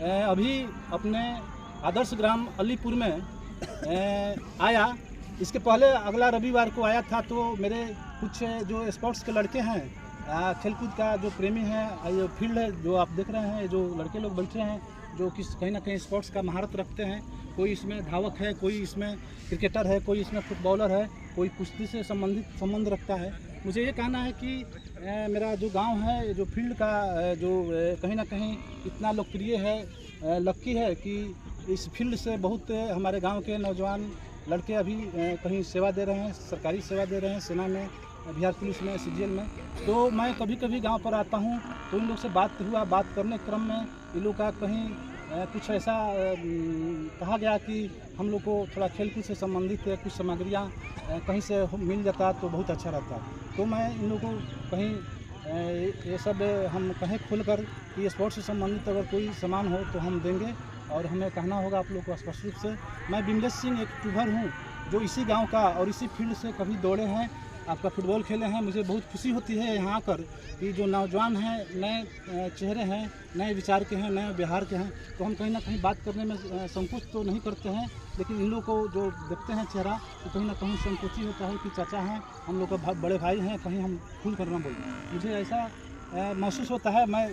अभी अपने आदर्श ग्राम अलीपुर में आया। इसके पहले अगला रविवार को आया था, तो मेरे कुछ जो स्पोर्ट्स के लड़के हैं, खेलकूद का जो प्रेमी हैं, ये फील्ड है जो आप देख रहे हैं, जो लड़के लोग बैठे हैं जो कहीं ना कहीं स्पोर्ट्स का महारत रखते हैं। कोई इसमें धावक है, कोई इसमें क्रिकेटर है, कोई इसमें फुटबॉलर है, कोई कुश्ती से संबंध रखता है। मुझे ये कहना है कि मेरा जो गांव है, जो फील्ड का जो कहीं ना कहीं इतना लोकप्रिय है, लक्की है कि इस फील्ड से बहुत हमारे गांव के नौजवान लड़के अभी कहीं सेवा दे रहे हैं, सरकारी सेवा दे रहे हैं, सेना में, बिहार पुलिस में, सीजीएल में। तो मैं कभी कभी गांव पर आता हूं तो इन लोग से बात करने के क्रम में इन लोग का कहीं कुछ ऐसा कहा गया कि हम लोग को थोड़ा खेलकूद से संबंधित कुछ सामग्रियाँ कहीं से मिल जाता तो बहुत अच्छा रहता। तो मैं इन लोगों को कहीं ये सब हम कहें खुलकर कि स्पोर्ट्स से संबंधित अगर कोई सामान हो तो हम देंगे, और हमें कहना होगा आप लोग को स्पष्ट रूप से। मैं बिमलेश सिंह एक ट्यूबर हूँ जो इसी गांव का और इसी फील्ड से कभी दौड़े हैं, आपका फुटबॉल खेले हैं। मुझे बहुत खुशी होती है यहाँ आकर कि जो नौजवान हैं, नए चेहरे हैं, नए विचार के हैं, नए बिहार के हैं, तो हम कहीं ना कहीं बात करने में संकोच तो नहीं करते हैं, लेकिन इन लोगों को जो देखते हैं चेहरा तो कहीं ना कहीं संकोची होता है कि चाचा हैं, हम लोग का बड़े भाई हैं, कहीं हम खुल करना बोलते। मुझे ऐसा महसूस होता है। मैं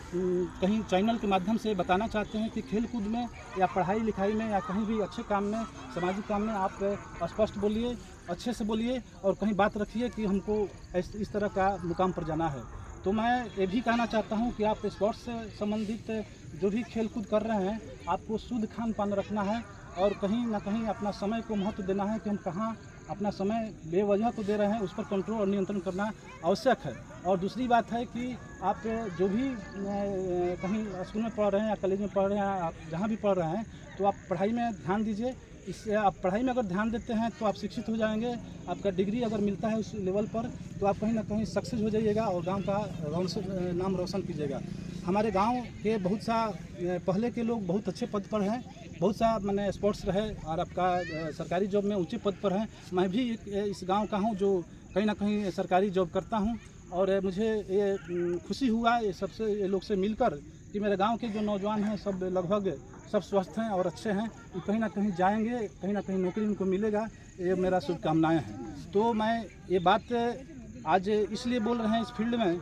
कहीं चैनल के माध्यम से बताना चाहते हैं कि खेल कूद में या पढ़ाई लिखाई में या कहीं भी अच्छे काम में, सामाजिक काम में आप स्पष्ट बोलिए, अच्छे से बोलिए, और कहीं बात रखिए कि हमको इस तरह का मुकाम पर जाना है। तो मैं ये भी कहना चाहता हूं कि आप स्पोर्ट्स से संबंधित जो भी खेल कूद कर रहे हैं, आपको शुद्ध खान पान रखना है और कहीं ना कहीं अपना समय को महत्व देना है कि हम कहाँ अपना समय बेवजह को दे रहे हैं, उस पर कंट्रोल और नियंत्रण करना आवश्यक है। और दूसरी बात है कि आप जो भी कहीं स्कूल में पढ़ रहे हैं या कॉलेज में पढ़ रहे हैं, आप जहाँ भी पढ़ रहे हैं, तो आप पढ़ाई में ध्यान दीजिए। इससे आप पढ़ाई में अगर ध्यान देते हैं तो आप शिक्षित हो जाएंगे। आपका डिग्री अगर मिलता है उस लेवल पर तो आप कहीं ना कहीं सक्सेस हो जाइएगा और गांव का नाम रोशन कीजिएगा। हमारे गांव के बहुत सा पहले के लोग बहुत अच्छे पद पर हैं, बहुत सा मैंने स्पोर्ट्स रहे और आपका सरकारी जॉब में ऊंचे पद पर हैं। मैं भी इस गांव का हूं जो कहीं ना कहीं सरकारी जॉब करता हूं, और मुझे ये खुशी हुआ ये सबसे ये लोग से मिलकर कि मेरे गांव के जो नौजवान हैं सब लगभग सब स्वस्थ हैं और अच्छे हैं, कहीं ना कहीं जाएंगे, कहीं ना कहीं नौकरी उनको मिलेगा, ये मेरा शुभकामनाएं हैं। तो मैं ये बात आज इसलिए बोल रहे हैं इस फील्ड में,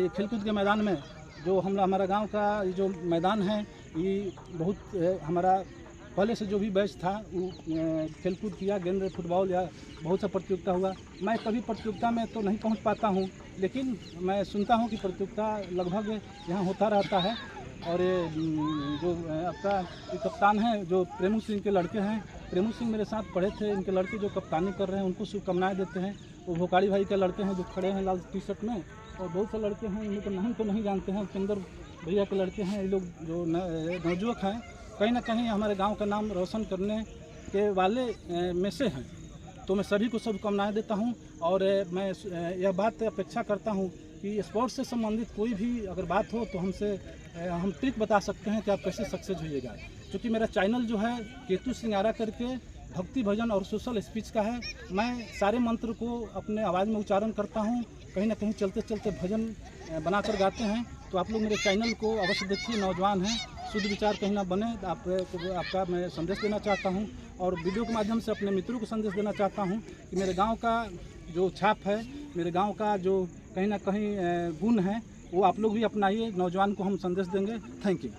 खेलकूद के मैदान में, जो हमारा गांव का जो मैदान है, ये बहुत हमारा पहले से जो भी बैच था वो खेलकूद किया, गेंद, फुटबॉल या बहुत सा प्रतियोगिता हुआ। मैं कभी प्रतियोगिता में तो नहीं पहुंच पाता हूं, लेकिन मैं सुनता हूं कि प्रतियोगिता लगभग यहाँ होता रहता है। और जो आपका कप्तान है, जो प्रेमू सिंह के लड़के हैं, प्रेमू सिंह मेरे साथ पढ़े थे, इनके लड़के जो कप्तानी कर रहे हैं उनको शुभकामनाएँ देते हैं। वो भोकाड़ी भाई के लड़के हैं जो खड़े हैं लाल टी शर्ट में, और बहुत से लड़के हैं इनको नहीं जानते हैं, उपेंद्र भैया के लड़के हैं। ये लोग जो नवयुवक हैं कहीं ना कहीं हमारे गांव का नाम रोशन करने के वाले में से हैं। तो मैं सभी को शुभकामनाएं देता हूं, और मैं यह बात अपेक्षा करता हूं कि स्पोर्ट्स से संबंधित कोई भी अगर बात हो तो हमसे हम ट्रिक बता सकते हैं कि आप कैसे सक्सेस होइएगा। क्योंकि मेरा चैनल जो है केतु सिंगारा करके भक्ति भजन और सोशल स्पीच का है। मैं सारे मंत्र को अपने आवाज़ में उच्चारण करता हूँ, कहीं ना कहीं चलते चलते भजन बनाकर गाते हैं। तो आप लोग मेरे चैनल को अवश्य देखिए, नौजवान हैं, शुद्ध विचार कहीं ना बने, आपका मैं संदेश देना चाहता हूं, और वीडियो के माध्यम से अपने मित्रों को संदेश देना चाहता हूं कि मेरे गांव का जो छाप है, मेरे गांव का जो कहीं ना कहीं गुण है, वो आप लोग भी अपनाइए। नौजवान को हम संदेश देंगे। Thank you.